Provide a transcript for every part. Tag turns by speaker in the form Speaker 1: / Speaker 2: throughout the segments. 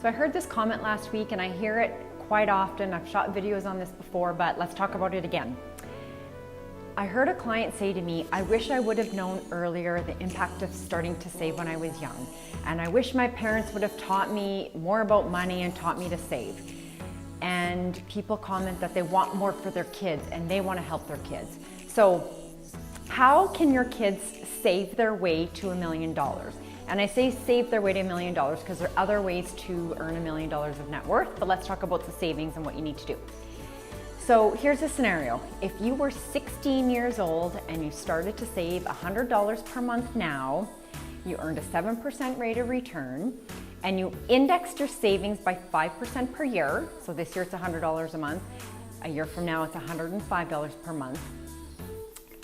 Speaker 1: So I heard this comment last week and I hear it quite often. I've shot videos on this before, but let's talk about it again. I heard a client say to me, I wish I would have known earlier the impact of starting to save when I was young. And I wish my parents would have taught me more about money and taught me to save. And people comment that they want more for their kids and they want to help their kids. So how can your kids save their way to $1 million? And I say save their way to $1 million because there are other ways to earn $1 million of net worth, but let's talk about the savings and what you need to do. So here's a scenario. If you were 16 years old and you started to save $100 per month now, you earned a 7% rate of return, and you indexed your savings by 5% per year. So this year it's $100 a month. A year from now it's $105 per month.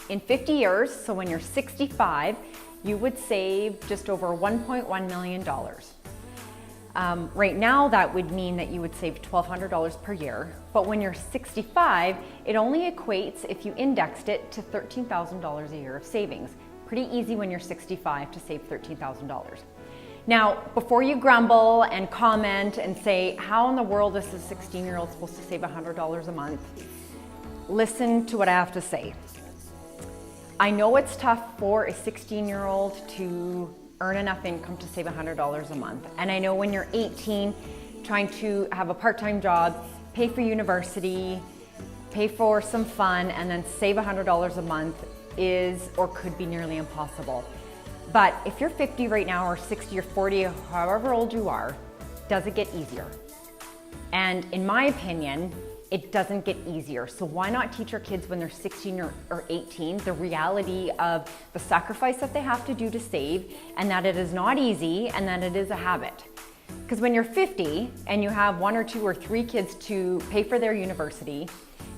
Speaker 1: In 50 years, so when you're 65, you would save just over $1.1 million. Right now, that would mean that you would save $1,200 per year. But when you're 65, it only equates, if you indexed it, to $13,000 a year of savings. Pretty easy when you're 65 to save $13,000. Now, before you grumble and comment and say, how in the world is a 16-year-old supposed to save $100 a month? Listen to what I have to say. I know it's tough for a 16-year-old to earn enough income to save $100 a month. And I know when you're 18, trying to have a part-time job, pay for university, pay for some fun, and then save $100 a month is or could be nearly impossible. But if you're 50 right now, or 60 or 40, however old you are, does it get easier? And in my opinion, it doesn't get easier. So why not teach our kids when they're 16 or 18 the reality of the sacrifice that they have to do to save, and that it is not easy and that it is a habit. Because when you're 50 and you have 1 or 2 or 3 kids to pay for their university,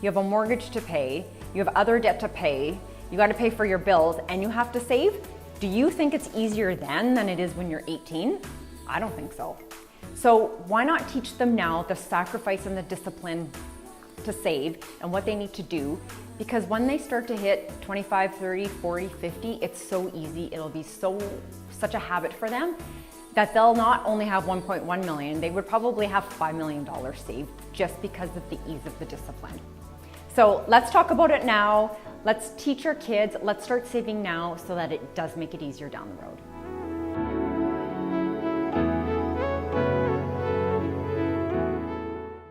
Speaker 1: you have a mortgage to pay, you have other debt to pay, you got to pay for your bills, and you have to save, do you think it's easier then than it is when you're 18? I don't think so. So why not teach them now the sacrifice and the discipline to save and what they need to do? Because when they start to hit 25, 30, 40, 50, it's so easy. It'll be such a habit for them that they'll not only have 1.1 million, they would probably have $5 million saved just because of the ease of the discipline. So let's talk about it now. Let's teach our kids. Let's start saving now so that it does make it easier down the road.